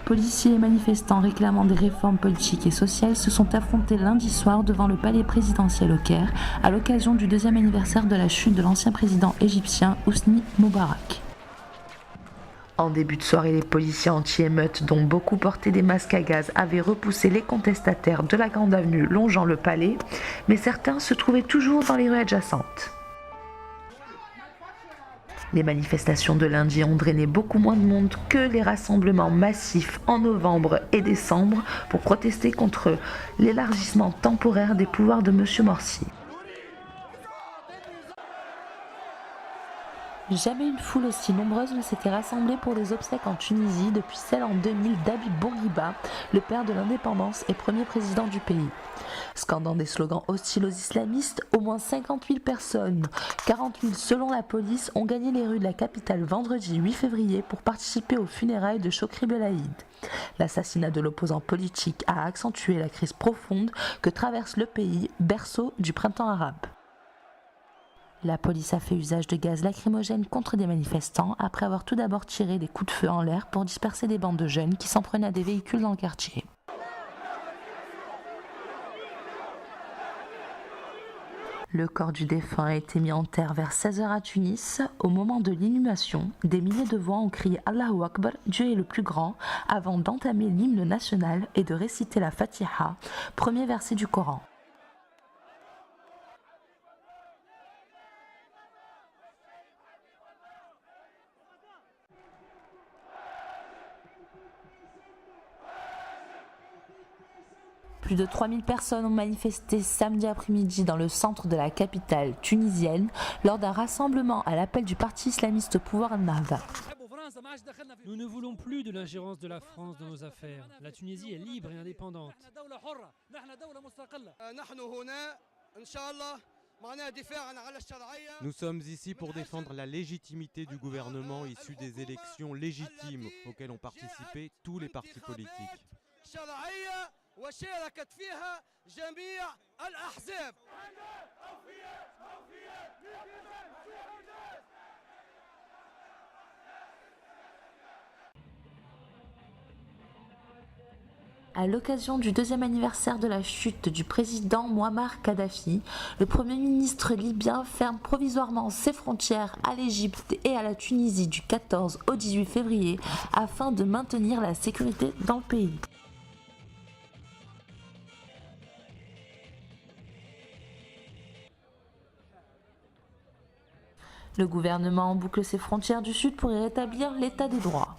policiers et manifestants réclamant des réformes politiques et sociales se sont affrontés lundi soir devant le palais présidentiel au Caire à l'occasion du deuxième anniversaire de la chute de l'ancien président égyptien Hosni Moubarak. En début de soirée, les policiers anti-émeutes, dont beaucoup portaient des masques à gaz, avaient repoussé les contestataires de la grande avenue longeant le palais, mais certains se trouvaient toujours dans les rues adjacentes. Les manifestations de lundi ont drainé beaucoup moins de monde que les rassemblements massifs en novembre et décembre pour protester contre l'élargissement temporaire des pouvoirs de M. Morsi. Jamais une foule aussi nombreuse ne s'était rassemblée pour les obsèques en Tunisie depuis celle en 2000 d'Habib Bourguiba, le père de l'indépendance et premier président du pays. Scandant des slogans hostiles aux islamistes, au moins 50 000 personnes, 40 000 selon la police, ont gagné les rues de la capitale vendredi 8 février pour participer aux funérailles de Chokri Belaïd. L'assassinat de l'opposant politique a accentué la crise profonde que traverse le pays, berceau du printemps arabe. La police a fait usage de gaz lacrymogène contre des manifestants après avoir tout d'abord tiré des coups de feu en l'air pour disperser des bandes de jeunes qui s'en prenaient à des véhicules dans le quartier. Le corps du défunt a été mis en terre vers 16h à Tunis. Au moment de l'inhumation, des milliers de voix ont crié Allahu Akbar, Dieu est le plus grand, avant d'entamer l'hymne national et de réciter la Fatiha, premier verset du Coran. Plus de 3000 personnes ont manifesté samedi après-midi dans le centre de la capitale tunisienne lors d'un rassemblement à l'appel du parti islamiste au pouvoir Ennahda. Nous ne voulons plus de l'ingérence de la France dans nos affaires. La Tunisie est libre et indépendante. Nous sommes ici pour défendre la légitimité du gouvernement issu des élections légitimes auxquelles ont participé tous les partis politiques. À l'occasion du deuxième anniversaire de la chute du président Mouammar Kadhafi, le Premier ministre libyen ferme provisoirement ses frontières à l'Égypte et à la Tunisie du 14 au 18 février afin de maintenir la sécurité dans le pays. Le gouvernement boucle ses frontières du Sud pour y rétablir l'état des droits.